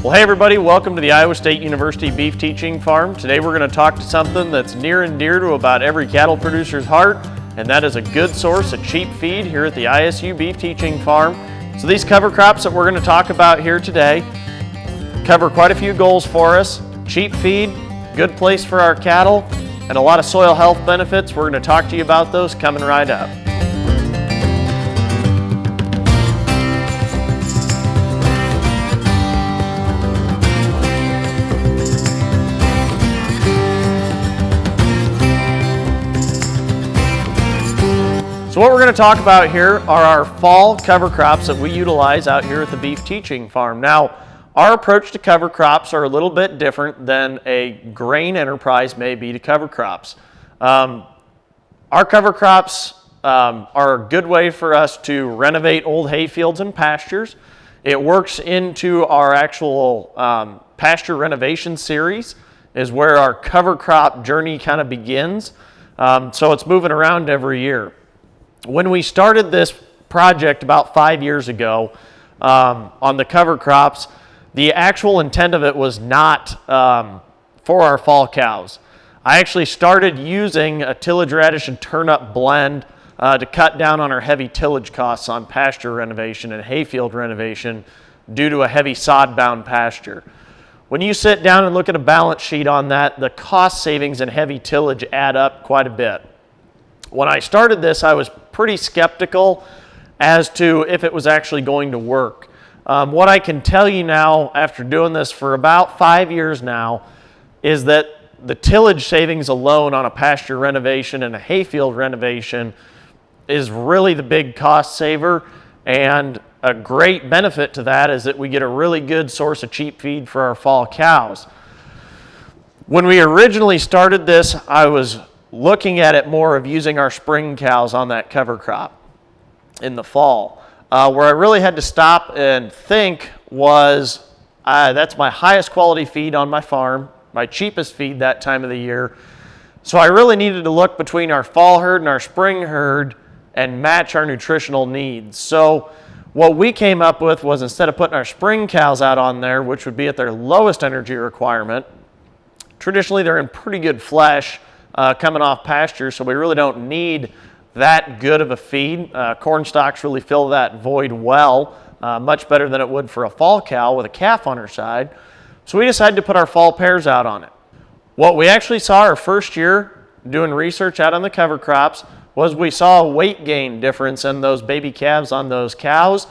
Well, hey everybody, welcome to the Iowa State University Beef Teaching Farm. Today we're going to talk to something that's near and dear to about every cattle producer's heart, and that is a good source of cheap feed here at the ISU Beef Teaching Farm. So these cover crops that we're going to talk about here today cover quite a few goals for us. Cheap feed, good place for our cattle, and a lot of soil health benefits. We're going to talk to you about those coming right up. So what we're going to talk about here are our fall cover crops that we utilize out here at the Beef Teaching Farm. Now, our approach to cover crops are a little bit different than a grain enterprise may be to cover crops. Our cover crops are a good way for us to renovate old hay fields and pastures. It works into our actual pasture renovation series, is where our cover crop journey kind of begins. So it's moving around every year. When we started this project about 5 years ago on the cover crops, the actual intent of it was not for our fall cows. I actually started using a tillage radish and turnip blend to cut down on our heavy tillage costs on pasture renovation and hayfield renovation due to a heavy sod-bound pasture. When you sit down and look at a balance sheet on that, the cost savings in heavy tillage add up quite a bit. When I started this, I was pretty skeptical as to if it was actually going to work. What I can tell you now, after doing this for about 5 years now, is that the tillage savings alone on a pasture renovation and a hayfield renovation is really the big cost saver, and a great benefit to that is that we get a really good source of cheap feed for our fall cows. When we originally started this, I was looking at it more of using our spring cows on that cover crop in the fall. Where I really had to stop and think was, that's my highest quality feed on my farm, my cheapest feed that time of the year. So I really needed to look between our fall herd and our spring herd and match our nutritional needs. So what we came up with was, instead of putting our spring cows out on there, which would be at their lowest energy requirement, traditionally they're in pretty good flesh, coming off pasture, so we really don't need that good of a feed. Corn stalks really fill that void well, much better than it would for a fall cow with a calf on her side. So we decided to put our fall pairs out on it. What we actually saw our first year doing research out on the cover crops was we saw a weight gain difference in those baby calves on those cows.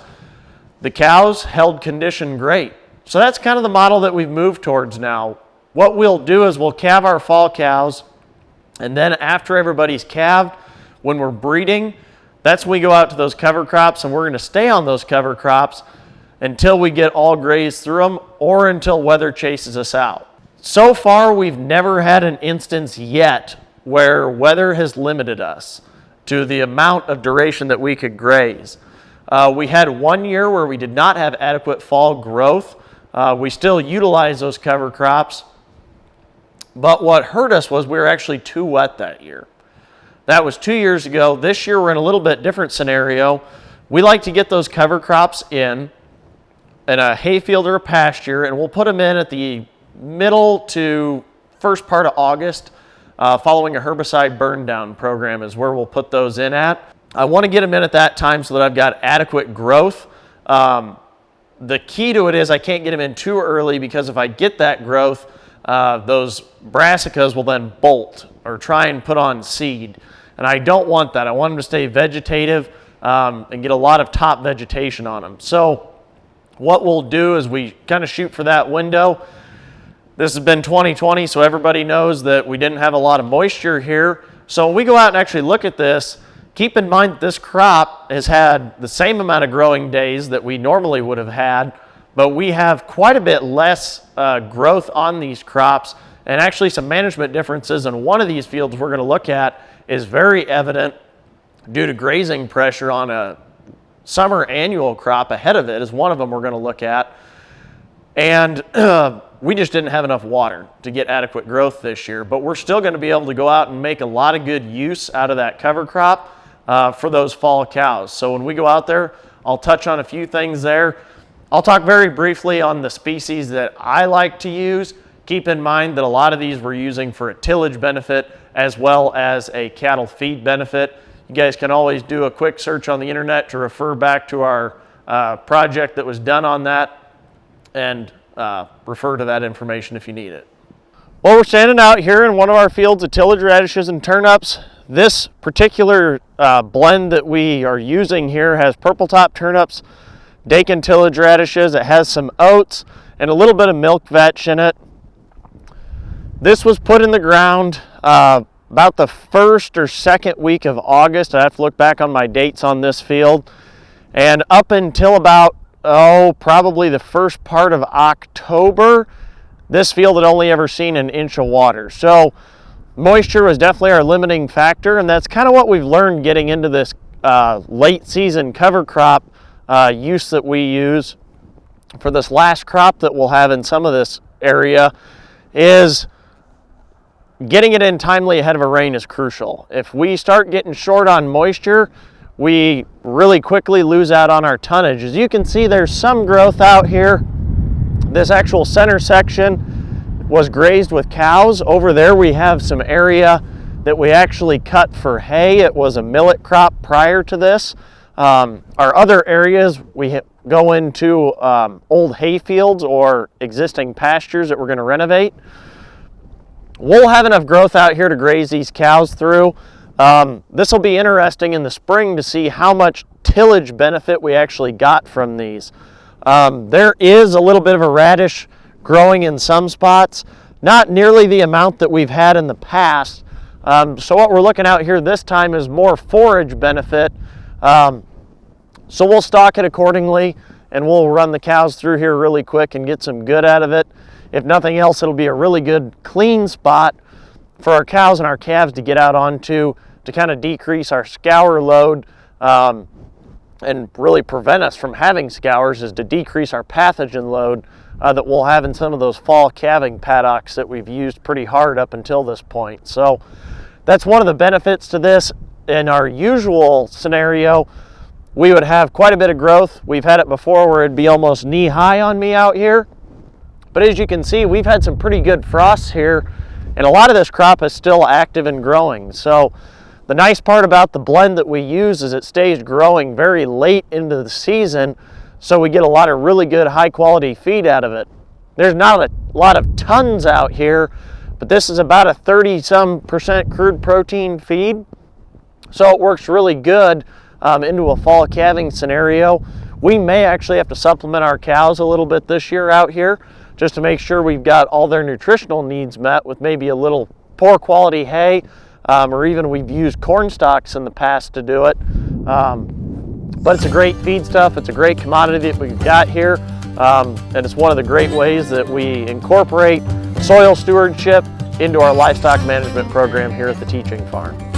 The cows held condition great. So that's kind of the model that we've moved towards now. What we'll do is we'll calve our fall cows, and then after everybody's calved, when we're breeding, that's when we go out to those cover crops, and we're going to stay on those cover crops until we get all grazed through them or until weather chases us out. So far, we've never had an instance yet where weather has limited us to the amount of duration that we could graze. We had 1 year where we did not have adequate fall growth. We still utilize those cover crops, but what hurt us was we were actually too wet that year. That was 2 years ago. This year we're in a little bit different scenario. We like to get those cover crops in a hayfield or a pasture, and we'll put them in at the middle to first part of August, following a herbicide burn down program is where we'll put those in at. I want to get them in at that time so that I've got adequate growth. The key to it is I can't get them in too early, because if I get that growth, those brassicas will then bolt or try and put on seed. And I don't want that. I want them to stay vegetative and get a lot of top vegetation on them. So what we'll do is we kind of shoot for that window. This has been 2020, so everybody knows that we didn't have a lot of moisture here. So when we go out and actually look at this, keep in mind that this crop has had the same amount of growing days that we normally would have had, but we have quite a bit less growth on these crops, and actually some management differences in one of these fields we're going to look at is very evident due to grazing pressure on a summer annual crop ahead of it is one of them we're going to look at. And we just didn't have enough water to get adequate growth this year, but we're still going to be able to go out and make a lot of good use out of that cover crop for those fall cows. So when we go out there, I'll touch on a few things there. I'll talk very briefly on the species that I like to use. Keep in mind that a lot of these we're using for a tillage benefit as well as a cattle feed benefit. You guys can always do a quick search on the internet to refer back to our project that was done on that and refer to that information if you need it. Well, we're standing out here in one of our fields of tillage radishes and turnips. This particular blend that we are using here has purple top turnips, Dakin tillage radishes. It has some oats and a little bit of milk vetch in it. This was put in the ground about the first or second week of August. I have to look back on my dates on this field. And up until about, probably the first part of October, this field had only ever seen an inch of water. So moisture was definitely our limiting factor, and that's kind of what we've learned getting into this late season cover crop use that we use for this last crop that we'll have in some of this area is getting it in timely ahead of a rain is crucial. If we start getting short on moisture, we really quickly lose out on our tonnage. As you can see, there's some growth out here. This actual center section was grazed with cows. Over there we have some area that we actually cut for hay. It was a millet crop prior to this. Our other areas we go into old hay fields or existing pastures that we're going to renovate. We'll have enough growth out here to graze these cows through. This will be interesting in the spring to see how much tillage benefit we actually got from these. There is a little bit of a radish growing in some spots, not nearly the amount that we've had in the past. So what we're looking at here this time is more forage benefit. So we'll stock it accordingly and we'll run the cows through here really quick and get some good out of it. If nothing else, it'll be a really good clean spot for our cows and our calves to get out onto to kind of decrease our scour load and really prevent us from having scours, is to decrease our pathogen load that we'll have in some of those fall calving paddocks that we've used pretty hard up until this point. So that's one of the benefits to this. In our usual scenario, we would have quite a bit of growth. We've had it before where it'd be almost knee high on me out here. But as you can see, we've had some pretty good frosts here, and a lot of this crop is still active and growing. So the nice part about the blend that we use is it stays growing very late into the season, so we get a lot of really good high quality feed out of it. There's not a lot of tons out here, but this is about a 30-some% crude protein feed. So it works really good into a fall calving scenario. We may actually have to supplement our cows a little bit this year out here just to make sure we've got all their nutritional needs met with maybe a little poor quality hay, or even we've used corn stalks in the past to do it. But it's a great feed stuff. It's a great commodity that we've got here. And it's one of the great ways that we incorporate soil stewardship into our livestock management program here at the Teaching Farm.